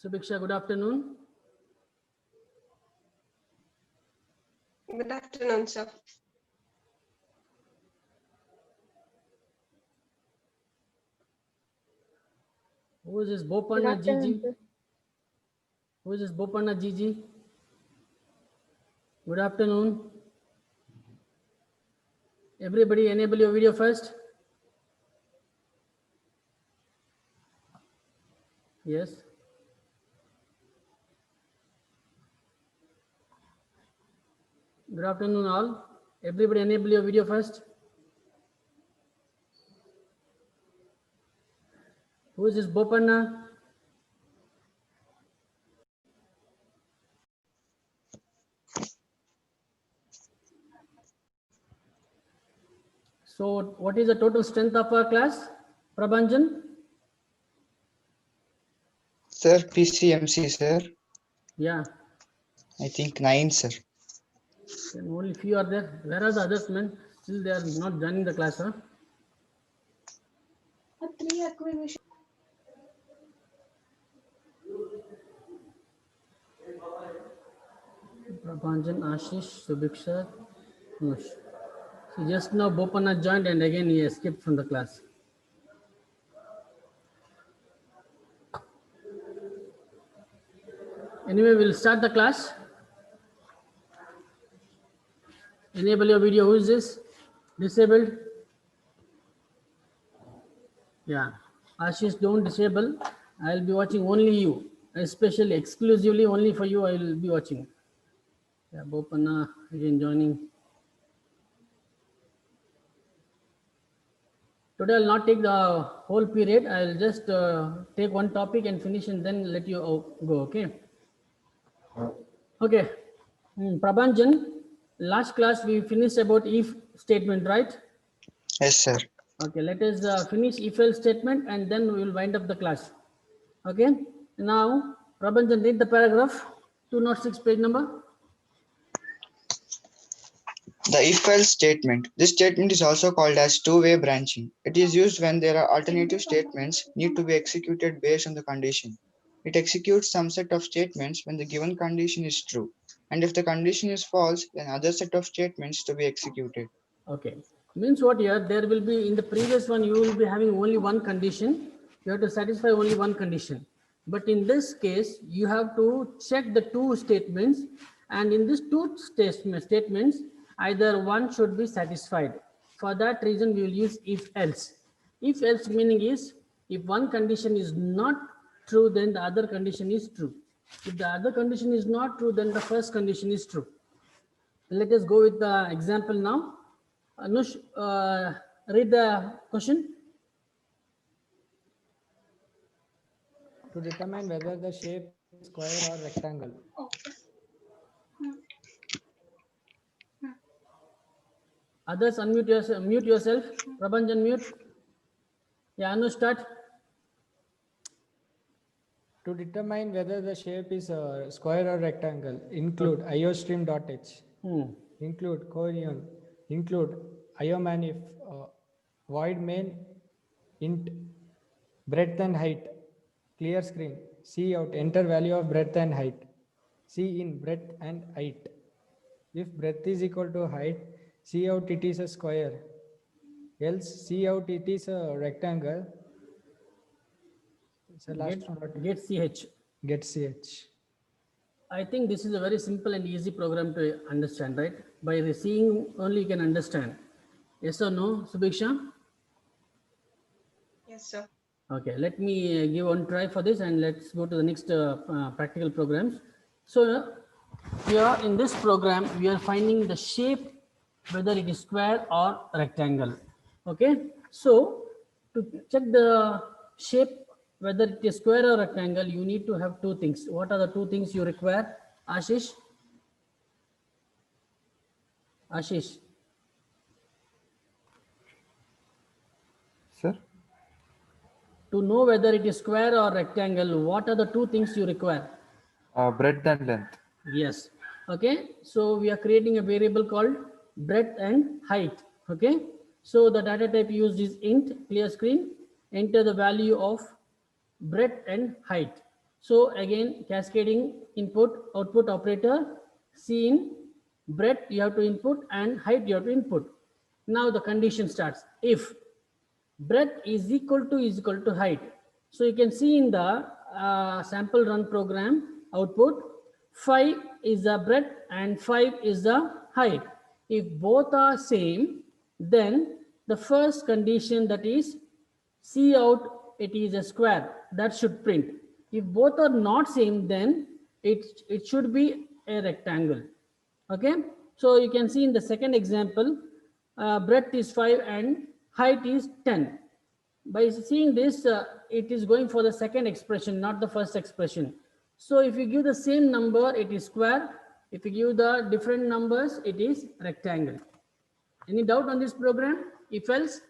Subiksha, good afternoon. Good afternoon, sir. Who is this Good Bopanna afternoon, Gigi? sir. Who is this Bopanna Gigi? Good afternoon. Everybody enable your video first. Yes. Good afternoon all. Everybody enable your video first. Who is this Bopanna? So what is the total strength of our class? Prabhanjan? Sir, PCMC, sir. Yeah. I think 9, sir. Then only few are there. Where are the others, men? Still they are not joining the class, huh? Prabhanjan, Ashish, Subiksha, Nush. So just now Bopanna joined and again he escaped from the class. Anyway, we'll start the class. Enable your video. Who is this? Disabled? Yeah. Ashish, don't disable. I'll be watching only you. Especially, exclusively only for you, I will be watching. Yeah, Bopanna again joining. Today I'll not take the whole period. I'll just take one topic and finish and then let you go, okay? Okay. Prabhanjan, last class we finished about if statement, right? Yes, sir. Okay, let us finish if else statement and then we will wind up the class. Okay. Now, Prabhanjan, read the paragraph 206 page number. The if-else statement. This statement is also called as two-way branching. It is used when there are alternative statements need to be executed based on the condition. It executes some set of statements when the given condition is true. And if the condition is false, then other set of statements to be executed. Okay. Means what here? There will be in the previous one, you will be having only one condition. You have to satisfy only one condition. But in this case, you have to check the two statements. And in these two statements, either one should be satisfied. For that reason, we will use if else. If else meaning is, if one condition is not true, then the other condition is true. If the other condition is not true, then the first condition is true. Let us go with the example now. Anush, read the question. To determine whether the shape is square or rectangle. Others unmute yourself. Mute yourself. Prabhanjan mute. Yeah, Anush start. To determine whether the shape is square or rectangle, include iostream.h, include coreon, include iomanif, void main, int, breadth and height, clear screen, see out, enter value of breadth and height, see in breadth and height. If breadth is equal to height, see out it is a square, else see out it is a rectangle. So last one, what? Get CH. Get ch. I think this is a very simple and easy program to understand, right? By seeing only you can understand. Yes or no, Subiksha? Yes, sir. Okay, let me give one try for this and let's go to the next practical programs. So here in this program, we are finding the shape, whether it is square or rectangle. Okay, so to check the shape, whether it is square or rectangle, you need to have two things. What are the two things you require? Ashish? Ashish? Sir, To know whether it is square or rectangle, what are the two things you require? breadth and length. Yes. Okay. So we are creating a variable called breadth and height. Okay. So the data type used is int, clear screen, enter the value of breadth and height. So again, cascading input output operator. C in breadth you have to input and height you have to input. Now the condition starts. If breadth is equal to height. So you can see in the sample run program output 5 is the breadth and 5 is the height. If both are same, then the first condition, that is C out, it is a square, that should print. If both are not same, then it should be a rectangle. Okay, so you can see in the second example, breadth is 5 and height is 10. By seeing this, it is going for the second expression, not the first expression. So if you give the same number, it is square. If you give the different numbers, it is rectangle. Any doubt on this program? If else?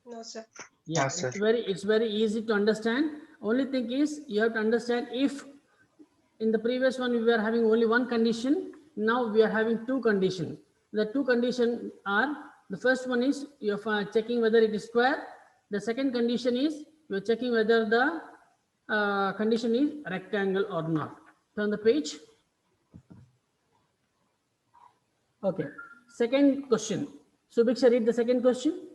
No, sir. Yeah, Yes, sir. it's very easy to understand. Only thing is you have to understand, if in the previous one we were having only one condition, now we are having two conditions. The two conditions are, the first one is you are checking whether it is square. The second condition is you are checking whether the condition is rectangle or not. Turn the page. Okay, second question. Subiksha, read the second question.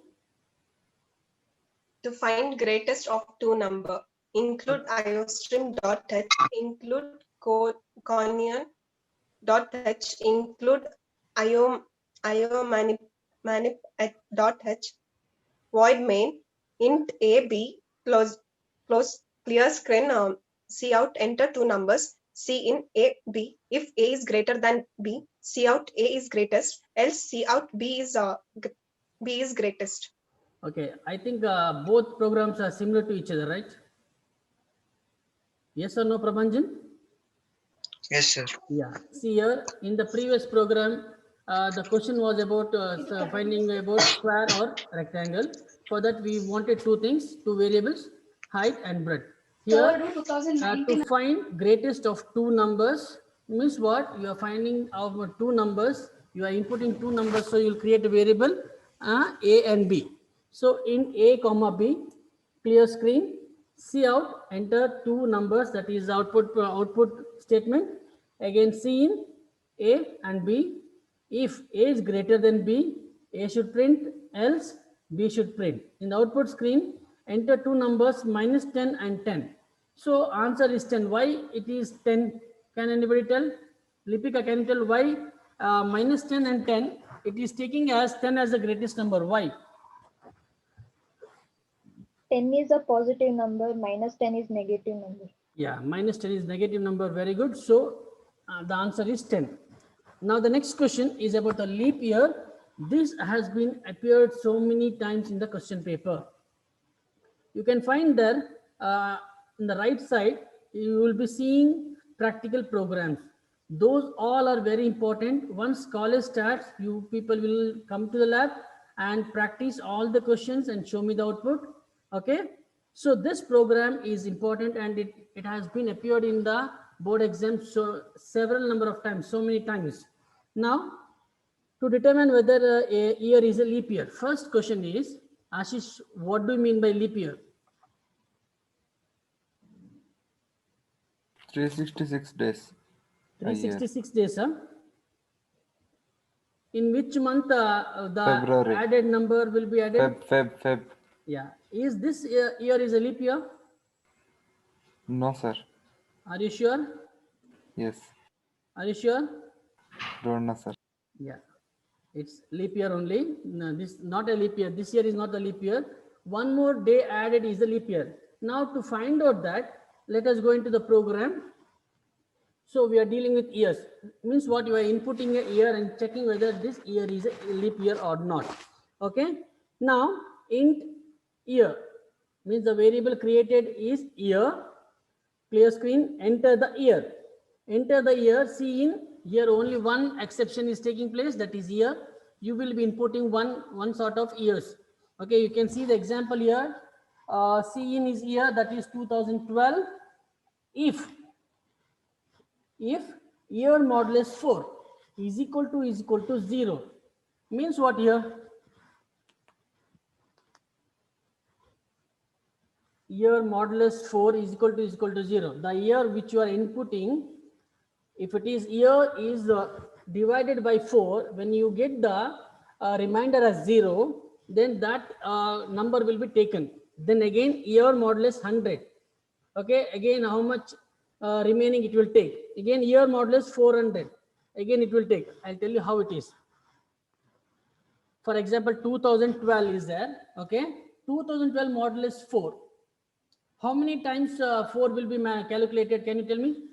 To find greatest of two number, include iostream.h, include conion.h, include iomanip.h, void main, int a b, close clear screen, C out, enter two numbers, C in a b. If a is greater than b, C out a is greatest, else C out b is greatest. Okay, I think both programs are similar to each other, right? Yes or no, Prabhanjan? Yes, sir. Yeah. See here, in the previous program, the question was about finding about square or rectangle. For that, we wanted two things, two variables, height and breadth. Here, to find greatest of two numbers means what? You are finding out two numbers. You are inputting two numbers, so you will create a variable A and B. So in A comma B, clear screen, C out, enter two numbers, that is output statement. Again C in A and B. If A is greater than B, A should print, else B should print. In the output screen, enter two numbers -10 and 10. So answer is 10. Why it is 10? Can anybody tell? Lipika, can you tell why -10 and 10? It is taking as 10 as the greatest number. Why? 10 is a positive number, minus 10 is negative number. Yeah, -10 is negative number. Very good. So the answer is 10. Now the next question is about the leap year. This has been appeared so many times in the question paper. You can find there in the right side, you will be seeing practical programs. Those all are very important. Once college starts, you people will come to the lab and practice all the questions and show me the output. Okay. So this program is important, and it has been appeared in the board exam so several number of times, so many times. Now, to determine whether a year is a leap year, first question is, Ashish, what do you mean by leap year? 366 days. a year. 366 days, huh? In which month the February. added number will be added? Feb. Yeah. Is this year is a leap year? No, sir. Are you sure? Yes. Are you sure? Don't know, sir. Yeah. It's leap year only. No, this not a leap year. This year is not a leap year. One more day added is a leap year. Now to find out that, let us go into the program. So we are dealing with years. Means what? You are inputting a year and checking whether this year is a leap year or not. Okay. Now int year means the variable created is year. Clear screen. Enter the year. Enter the year. See in here only one exception is taking place, that is year. You will be inputting one sort of years. Okay. You can see the example here. C in is year, that is 2012. If year modulus 4 is equal to 0, means what here? year modulus 4 is equal to 0. The year which you are inputting, if it is year is divided by 4, when you get the remainder as 0, then that number will be taken. Then again year modulus 100. Okay, again how much remaining it will take. Again year modulus 400. Again it will take. I'll tell you how it is. For example, 2012 is there. Okay, 2012 modulus 4. How many times 4 will be calculated? Can you tell me?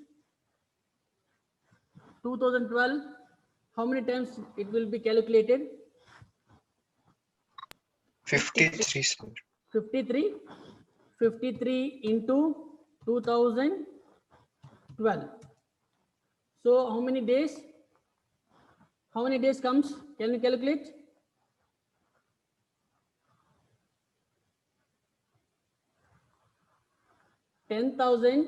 2012, how many times it will be calculated? 53, sir. 53. 53 into 2012. So how many days? How many days comes? Can you calculate? $10,000.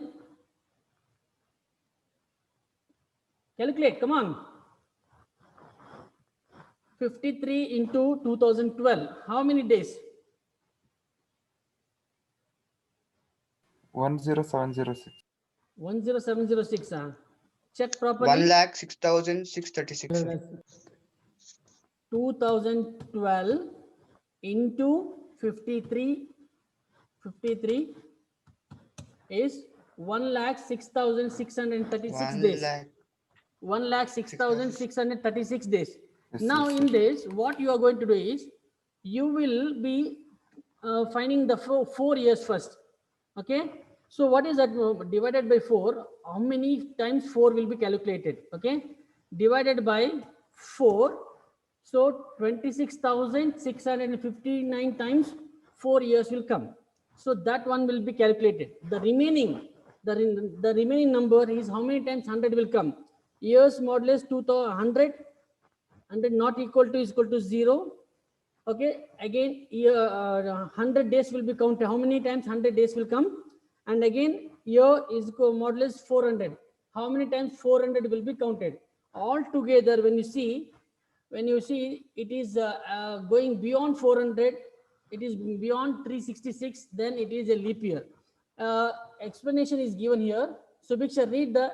Calculate, come on. 53 into 2012. How many days? 10706. 10706. Check properly. 1,06,636, sir. 2012 into 53 is 1,06,636 days. 1,06,636 days. Yes, Now yes, in this, what you are going to do is, you will be finding the 4 years first. Okay. So what is that divided by 4? How many times 4 will be calculated? Okay. Divided by 4. So 26,659 times 4 years will come. So that one will be calculated. The remaining number is how many times 100 will come. Years modulus 200, 100 not equal to 0. Okay, again 100 days will be counted. How many times 100 days will come? And again year is modulus 400. How many times 400 will be counted? All together, when you see it is going beyond 400, it is beyond 366, then it is a leap year. Explanation is given here. So Bhiksha, read the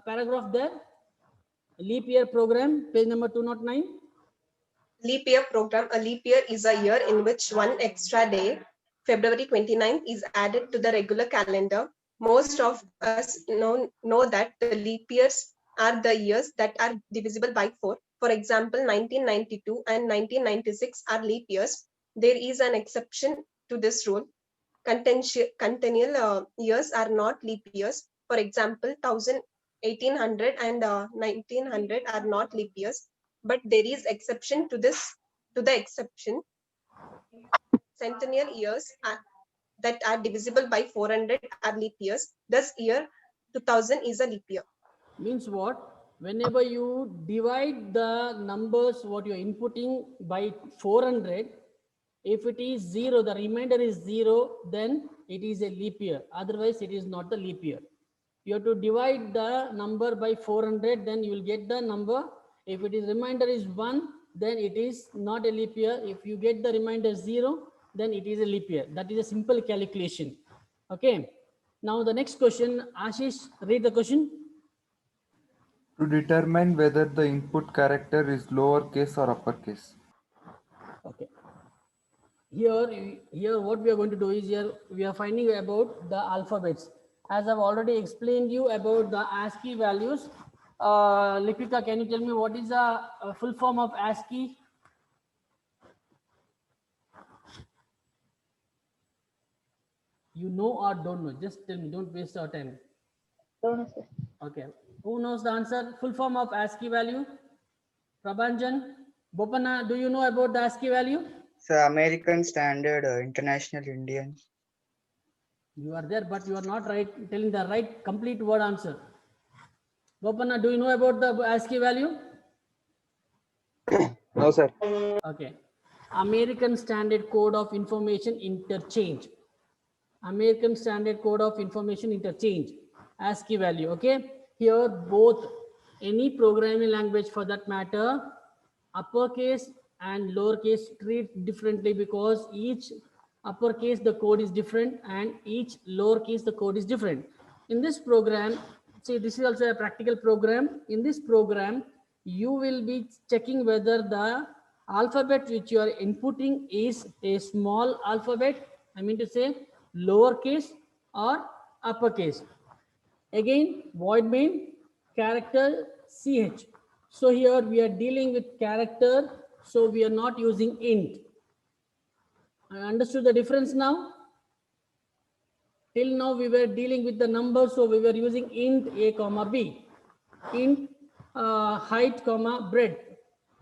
paragraph there. Leap year program, page number 209. Leap year program. A leap year is a year in which one extra day, February 29th, is added to the regular calendar. Most of us know that the leap years are the years that are divisible by 4. For example, 1992 and 1996 are leap years. There is an exception to this rule. Centennial years are not leap years. For example, 1800 and 1900 are not leap years. But there is exception to the exception. Centennial years that are divisible by 400 are leap years. Thus, year 2000 is a leap year. Means what? Whenever you divide the numbers what you're inputting by 400, if it is 0, the remainder is 0, then it is a leap year. Otherwise, it is not a leap year. You have to divide the number by 400, then you will get the number. If it is remainder is 1, then it is not a leap year. If you get the remainder 0, then it is a leap year. That is a simple calculation. Okay. Now the next question, Ashish, read the question. To determine whether the input character is lowercase or uppercase. Okay. Here what we are going to do is, here we are finding about the alphabets. As I've already explained you about the ASCII values. Lipika, can you tell me what is the full form of ASCII? You know or don't know? Just tell me, don't waste our time. Don't know, sir. Okay. Who knows the answer? Full form of ASCII value? Prabhanjan? Bopana, do you know about the ASCII value? So American Standard, International Indian. You are there, but you are not telling the right complete word answer. Bopana, do you know about the ASCII value? No, sir. Okay. American Standard Code of Information Interchange. American Standard Code of Information Interchange. ASCII value. Okay. Here both, any programming language for that matter, uppercase and lowercase treat differently, because each uppercase the code is different, and each lowercase the code is different. In this program, see, this is also a practical program. In this program, you will be checking whether the alphabet which you are inputting is a small alphabet, I mean to say lowercase or uppercase. Again, void main character ch. So here we are dealing with character, so we are not using int. I understood the difference now. Till now we were dealing with the numbers, so we were using int a comma b, int height comma breadth.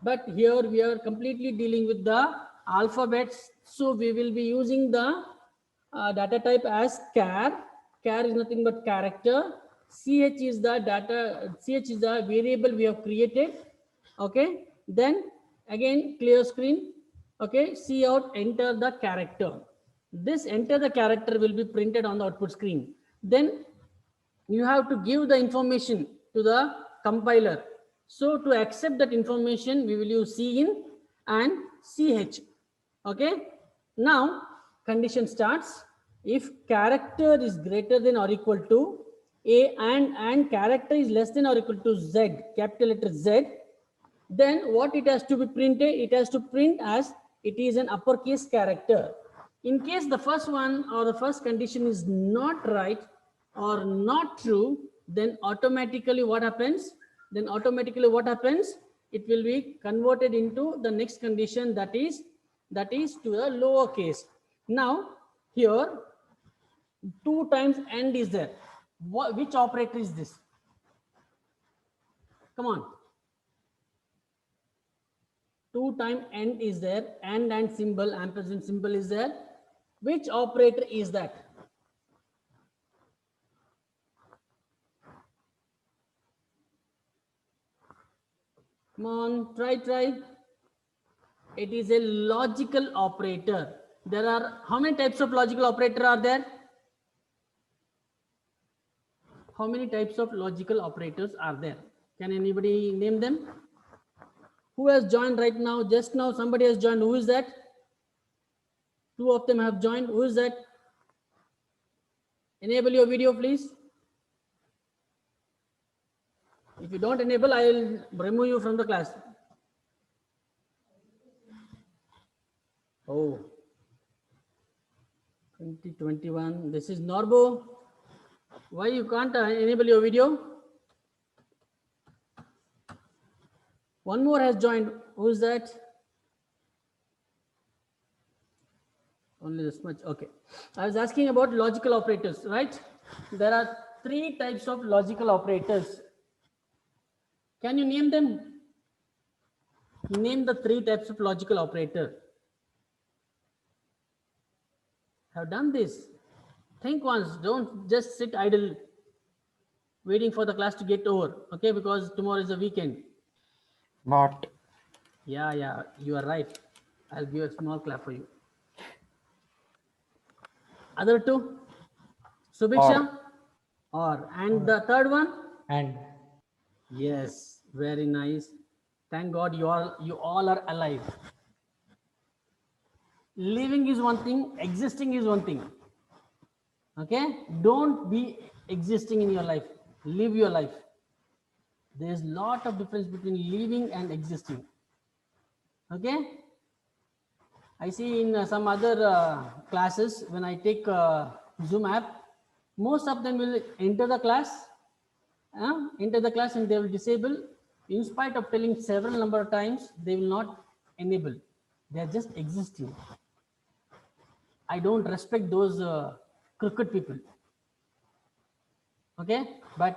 But here we are completely dealing with the alphabets, so we will be using the data type as char. Char is nothing but character. Ch is the data. Ch is the variable we have created. Okay. Then again clear screen. Okay. Cout enter the character. This enter the character will be printed on the output screen. Then you have to give the information to the compiler. So to accept that information, we will use cin and ch. Okay. Now condition starts. If character is greater than or equal to a and character is less than or equal to z, capital letter Z, then what it has to be printed? It has to print as it is an uppercase character. In case the first one or the first condition is not right or not true, then automatically what happens? Then automatically what happens? It will be converted into the next condition, that is to a lower case. Now here 2 times and is there. Which operator is this? Come on. 2 times and is there, and symbol, ampersand symbol is there. Which operator is that? Come on, try. It is a logical operator. There are how many types of logical operator are there? How many types of logical operators are there? Can anybody name them? Who has joined right now? Just now somebody has joined. Who is that? 2 of them have joined. Who is that? Enable your video, please. If you don't enable, I will remove you from the class. Oh, 2021. This is Norbo. Why you can't enable your video? One more has joined. Who is that? Only this much. Okay. I was asking about logical operators, right? There are 3 types of logical operators. Can you name them? Name the 3 types of logical operator. Have done this. Think once. Don't just sit idle waiting for the class to get over. Okay, because tomorrow is a weekend. Not. Yeah, you are right. I'll give a small clap for you. Other 2? Subiksha? Or. And the third one? And. Yes, very nice. Thank God you all are alive. Living is one thing, existing is one thing. Okay? Don't be existing in your life. Live your life. There is a lot of difference between living and existing. Okay? I see in some other classes, when I take Zoom app, most of them will enter the class and they will disable. In spite of telling several number of times, they will not enable. They are just existing. I don't respect those crooked people. Okay, but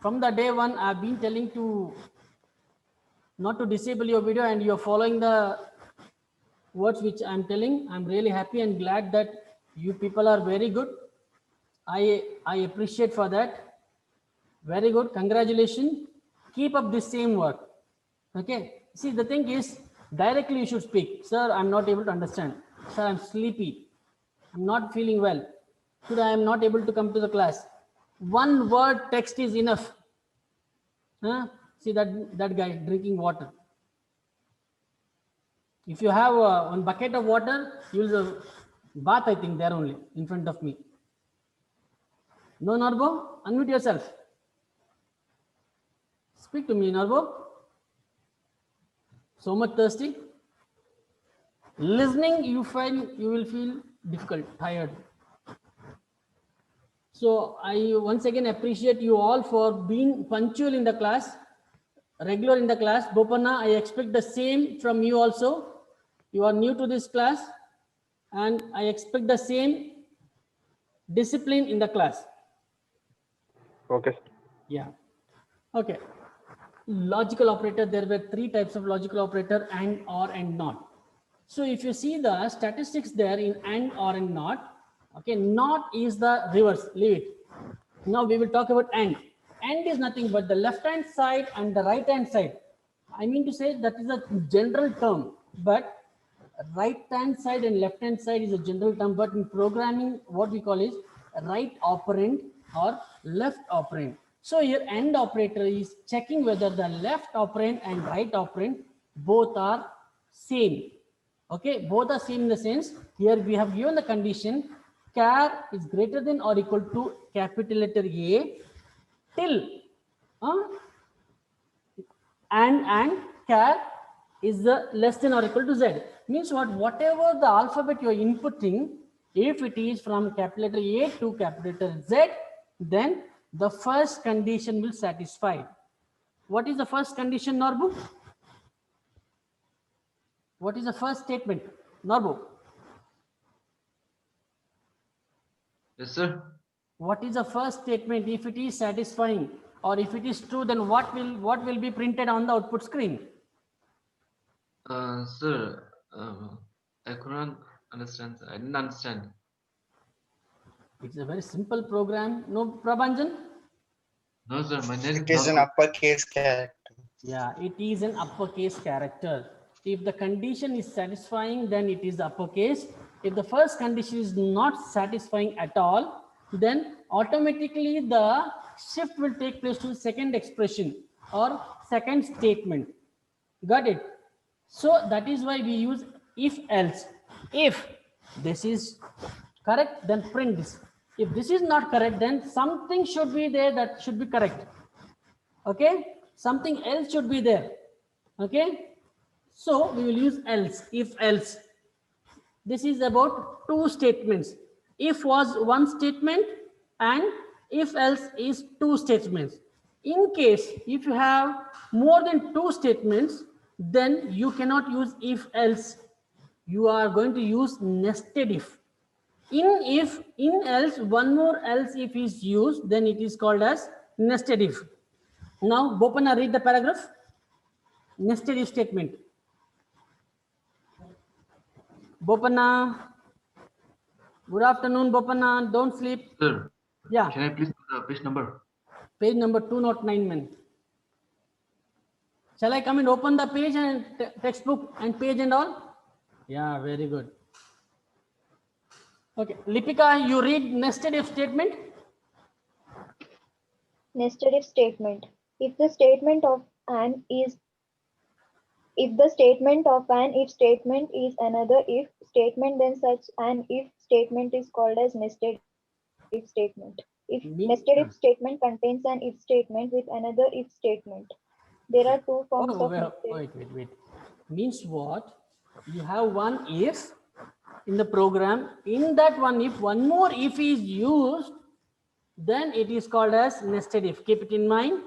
from the day one, I've been telling to not to disable your video, and you're following the words which I'm telling. I'm really happy and glad that you people are very good. I appreciate for that. Very good. Congratulations. Keep up this same work. Okay. See, the thing is, directly you should speak. Sir, I'm not able to understand. Sir, I'm sleepy. I'm not feeling well. Today I am not able to come to the class. One word text is enough. See that guy drinking water. If you have one bucket of water, use Bath, I think there only in front of me. No, Norbo, unmute yourself. Speak to me, Norbo. So much thirsty. Listening, you will feel difficult, tired. So I once again appreciate you all for being punctual in the class, regular in the class. Bopana, I expect the same from you also. You are new to this class and I expect the same discipline in the class. Okay. Yeah. Okay. Logical operator, there were three types of logical operator: and, or, and not. So if you see the statistics there in and, or, and not, okay, not is the reverse, leave it. Now we will talk about and. And is nothing but the left hand side and the right hand side. I mean to say that is a general term, but right hand side and left hand side is a general term, but in programming what we call is right operand or left operand. So here AND operator is checking whether the left operand and right operand both are same. Okay, both are same in the sense here we have given the condition char is greater than or equal to capital letter A till and char is the less than or equal to Z. Means what? Whatever the alphabet you are inputting, if it is from capital letter A to capital letter Z, then the first condition will satisfy. What is the first condition, Norbu? What is the first statement, Norbu? Yes, sir. What is the first statement? If it is satisfying or if it is true, then what will be printed on the output screen? Sir, I couldn't understand. I didn't understand. It's a very simple program. No, Prabhanjan? No, sir. My name It is an uppercase character. Yeah, it is an uppercase character. If the condition is satisfying, then it is uppercase. If the first condition is not satisfying at all, then automatically the shift will take place to the second expression or second statement. Got it? So that is why we use if else. If this is correct, then print this. If this is not correct, then something should be there that should be correct. Okay, something else should be there. Okay, so we will use else, if else. This is about two statements. If was one statement and if else is two statements. In case if you have more than two statements, then you cannot use if else. You are going to use nested if. In else, one more else if is used, then it is called as nested if. Now, Bopana, read the paragraph. Nested if statement. Bopana. Good afternoon, Bopana. Don't sleep. Sir. Yeah. Can I please know the page number? Page number 209, man. Shall I come and open the page and textbook and page and all? Yeah, very good. Okay, Lipika, you read nested if statement. Nested if statement. If the statement of an if the statement of an if statement is another if statement, then such an if statement is called as nested if statement. If nested if statement contains an if statement with another if statement. There are two forms of nested. Wait. Means what? You have one if in the program. In that one if, one more if is used, then it is called as nested if. Keep it in mind.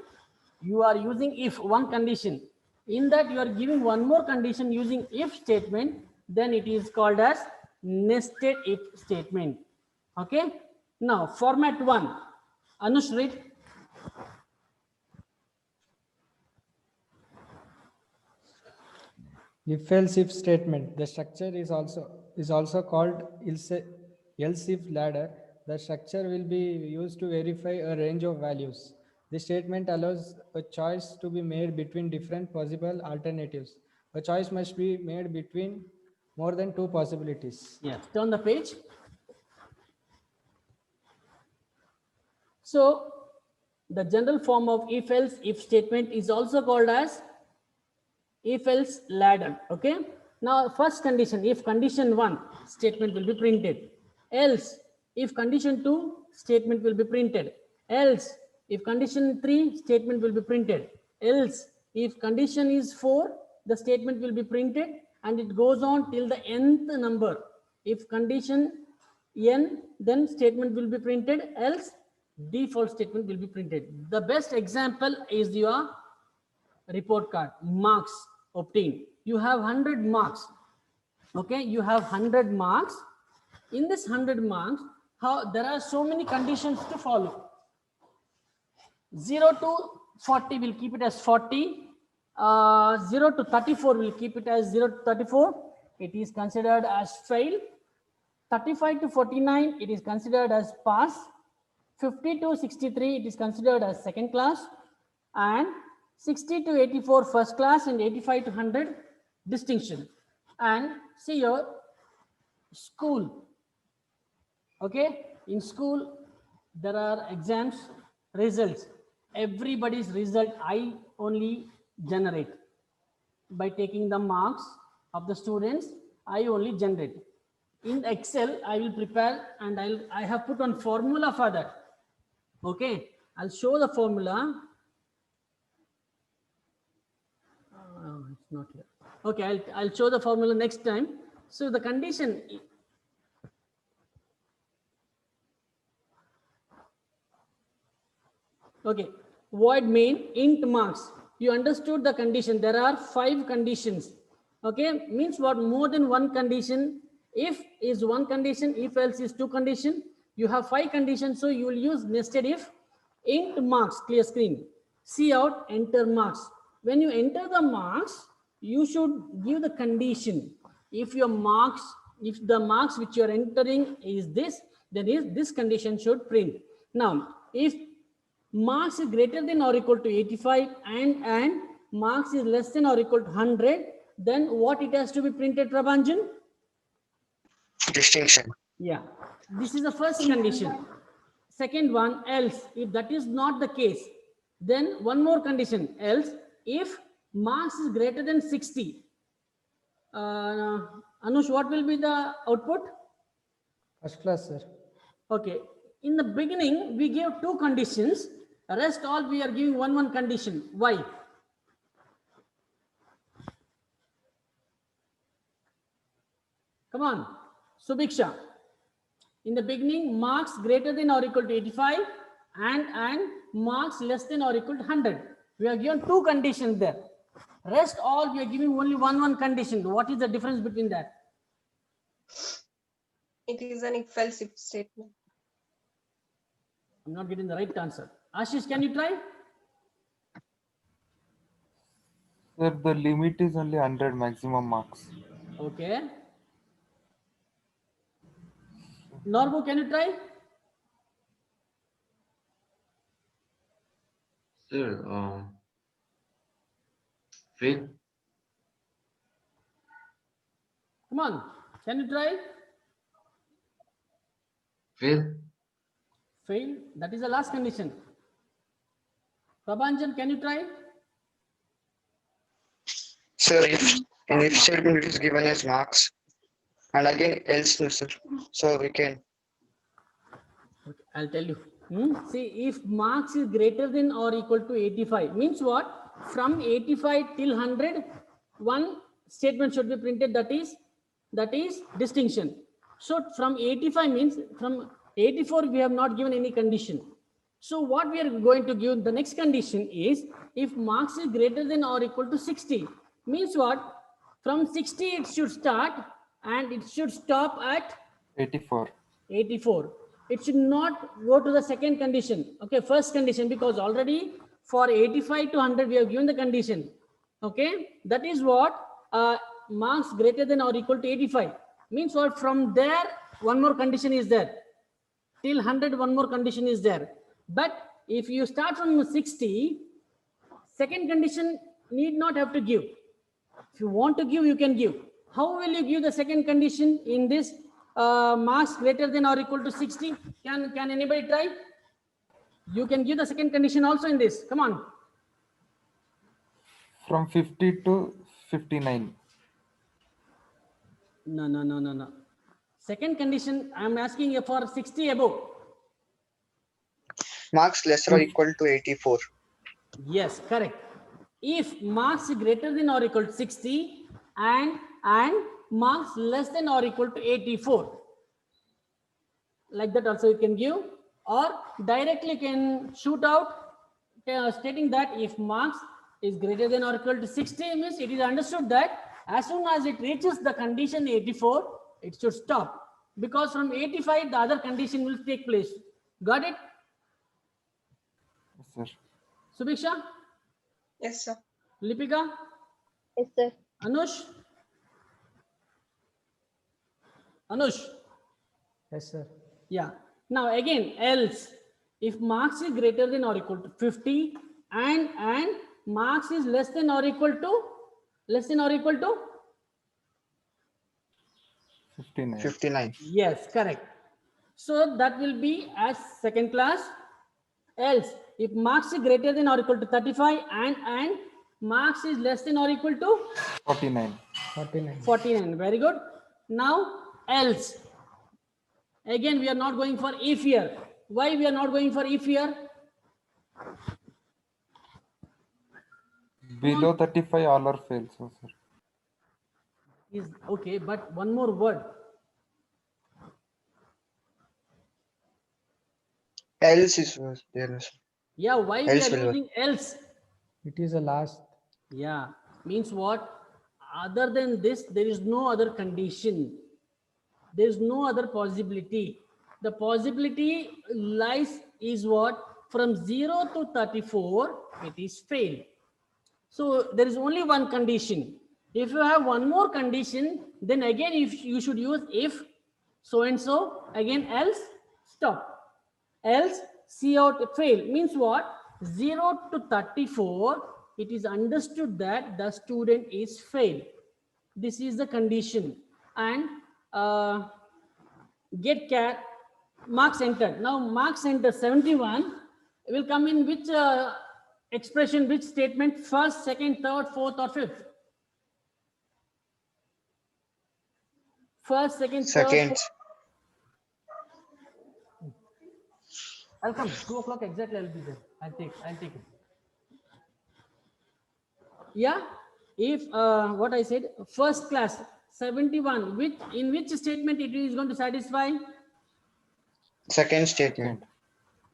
You are using if one condition. In that you are giving one more condition using if statement, then it is called as nested if statement. Okay. Now format 1. Anush, read. If else if statement. The structure is also called else if ladder. The structure will be used to verify a range of values. The statement allows a choice to be made between different possible alternatives. A choice must be made between more than two possibilities. Yes, turn the page. So the general form of if else if statement is also called as if else ladder. Okay. Now, first condition, if condition 1, statement will be printed. Else, if condition 2, statement will be printed. Else, if condition 3, statement will be printed. Else, if condition is 4, the statement will be printed, and it goes on till the nth number. If condition n, then statement will be printed, else default statement will be printed. The best example is your report card, marks obtained. You have 100 marks. Okay, you have 100 marks. In this 100 marks, how there are so many conditions to follow. 0 to 40 will keep it as 40. 0 to 34 will keep it as 0 to 34. It is considered as fail. 35 to 49, it is considered as pass. 50 to 63, it is considered as second class. And 60 to 84, first class, and 85 to 100, distinction. And see your school. Okay, in school, there are exams, results. Everybody's result I only generate. By taking the marks of the students, I only generate. In Excel, I will prepare, and I have put on formula for that. Okay, I'll show the formula. It's not here. Okay, I'll show the formula next time. So the condition. Okay, void main int marks. You understood the condition. There are 5 conditions. Okay, means what? More than one condition. If is one condition, if else is 2 condition. You have 5 conditions, so you will use nested if. Int marks, clear screen. See out, enter marks. When you enter the marks, you should give the condition. If the marks which you are entering is this, then this condition should print. Now, if marks is greater than or equal to 85 and marks is less than or equal to 100, then what it has to be printed, Prabhanjan? Distinction. Yeah, this is the first condition. Second one, else. If that is not the case, then one more condition, else. If marks is greater than 60, Anush, what will be the output? First class, sir. Okay, in the beginning, we gave 2 conditions. Rest all we are giving one condition. Why? Come on, Subiksha. In the beginning, marks greater than or equal to 85 and marks less than or equal to 100. We are given 2 conditions there. Rest all we are giving only one condition. What is the difference between that? It is an if-else if statement. I'm not getting the right answer. Ashish, can you try? Sir, the limit is only 100 maximum marks. Okay. Norbu, can you try? Sir, fail. Come on, can you try? Fail. Fail. That is the last condition. Prabhanjan, can you try? Sir, if statement is given as marks, and again else, sir. So we can. Okay, I'll tell you. See, if marks is greater than or equal to 85, means what? From 85 till 100, one statement should be printed, that is distinction. So from 85 means from 84 we have not given any condition. So what we are going to give, the next condition is if marks is greater than or equal to 60, means what? From 60 it should start and it should stop at 84. 84. It should not go to the second condition. Okay, first condition, because already for 85 to 100 we have given the condition. Okay, that is what marks greater than or equal to 85 means what? From there one more condition is there. Till 100 one more condition is there. But if you start from 60, second condition need not have to give. If you want to give, you can give. How will you give the second condition in this marks greater than or equal to 60? Can anybody try? You can give the second condition also in this. Come on. From 50 to 59. No. Second condition, I am asking you for 60 above. Marks lesser or equal to 84. Yes, correct. If marks greater than or equal to 60 and marks less than or equal to 84, like that also you can give, or directly can shoot out stating that if marks is greater than or equal to 60 means it is understood that as soon as it reaches the condition 84, it should stop, because from 85 the other condition will take place. Got it, Yes, sir. Subiksha, Yes, sir. Lipika, Yes, sir. Anush? Anush? Yes, sir. Yeah. Now again, else, if marks is greater than or equal to 50 and marks is less than or equal to 59. 59. yes, correct. So that will be as second class. Else, if marks is greater than or equal to 35 and marks is less than or equal to 49. 49. 49. Very good. Now else. Again, we are not going for if here. Why we are not going for if here? Below 35, all are fails, sir. Is okay, but one more word. Else is there. Yeah, why we Else are will work. using else? It is a last. Yeah, means what? Other than this, there is no other condition. There is no other possibility. The possibility lies is what? From 0 to 34, it is fail. So there is only one condition. If you have one more condition, then again if you should use if so and so, again else, stop. Else see out fail means what? 0 to 34, it is understood that the student is fail. This is the condition. And get cat marks entered. Now marks entered 71 will come in which expression, which statement? First, second, third, fourth, or fifth? First, second, third, Second. fourth. I'll come 2 o'clock exactly. I'll be there. I'll take it. Yeah. If what I said, first class 71, which in which statement it is going to satisfy? Second statement.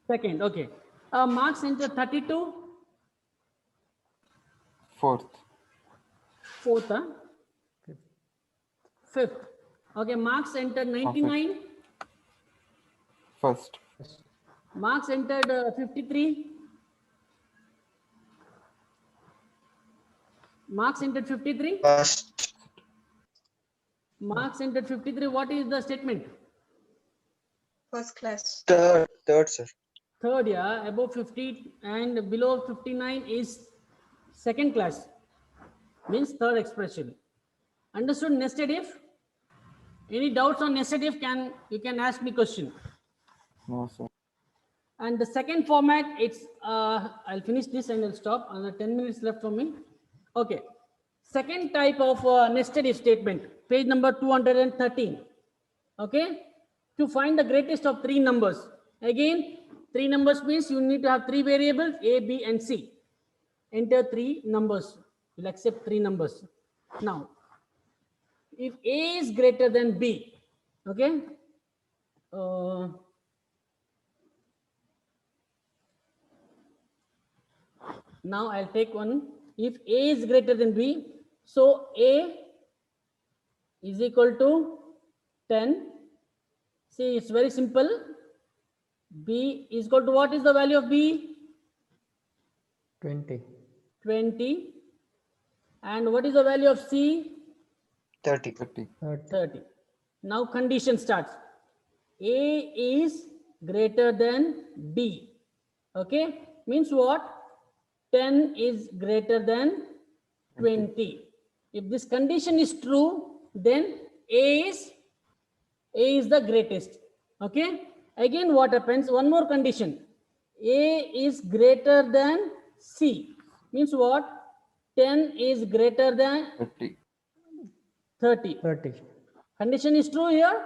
Second. Okay. Marks enter 32. Fourth. Fourth. Fifth. Okay. Marks entered 99. First. Marks entered 53. Marks entered 53. First. Marks entered 53. What is the statement? First class. Third, sir. Third, yeah. Above 50 and below 59 is second class. Means third expression. Understood nested if? Any doubts on nested if? You can ask me question. No, sir. And the second format, it's I'll finish this and I'll stop. Another 10 minutes left for me. Okay. Second type of nested if statement, page number 213. Okay. To find the greatest of 3 numbers. Again, 3 numbers means you need to have 3 variables, A, B, and C. Enter 3 numbers. You'll accept 3 numbers. Now, if A is greater than B, okay. Now I'll take one. If A is greater than B, so A is equal to 10. See, it's very simple. B is equal to what is the value of B? 20. 20. And what is the value of C? 30. 30. 30. Now condition starts. A is greater than B. Okay. Means what? 10 is greater than 20. If this condition is true, then A is the greatest. Okay. Again, what happens? One more condition. A is greater than C. Means what? 10 is greater than 30. 30. 30. Condition is true here.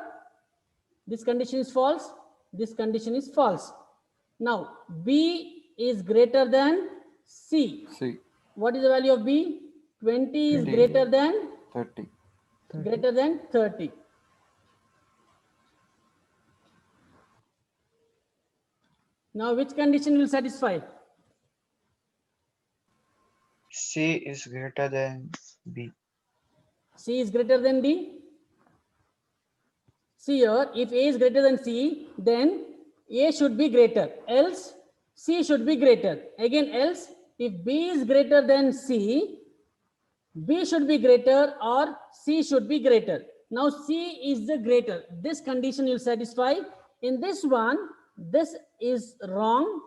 This condition is false. This condition is false. Now, B is greater than C. C. What is the value of B? 20 is 20. greater than 30. greater than 30. Now, which condition will satisfy? C is greater than B. C is greater than D. See here, if A is greater than C, then A should be greater, else C should be greater. Again, else, if B is greater than C, B should be greater or C should be greater. Now, C is the greater. This condition will satisfy. In this one, this is wrong,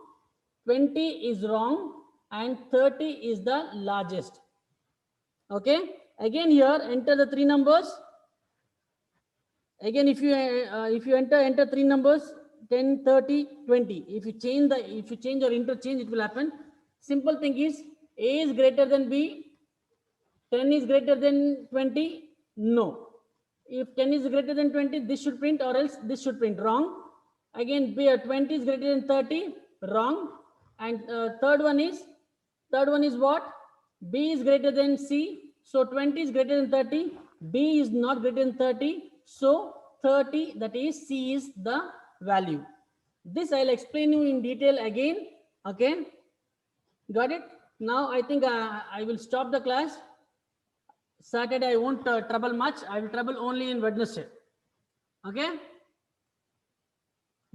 20 is wrong, and 30 is the largest. Okay. Again here, enter the three numbers. Again, if you enter three numbers, 10, 30, 20. If you change or interchange, it will happen. Simple thing is, A is greater than B, 10 is greater than 20. No. If 10 is greater than 20, this should print, or else this should print. Wrong. Again, B, 20 is greater than 30. Wrong. And third one is what? B is greater than C. So 20 is greater than 30. B is not greater than 30. So 30, that is C, is the value. This I'll explain you in detail again. Okay. Got it? Now I think I will stop the class. Saturday I won't trouble much. I will trouble only in Wednesday. Okay.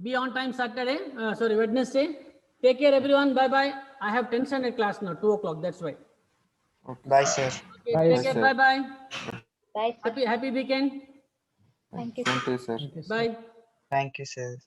Be on time Saturday. Wednesday. Take care, everyone. Bye bye. I have 10 standard class now, 2 o'clock. That's why. Okay. Bye, sir. Okay, Bye, take care. sir. Bye bye. Bye, sir. Happy weekend. Thank you. Thank you, sir. Thank you, sir. Bye. Thank you, sir.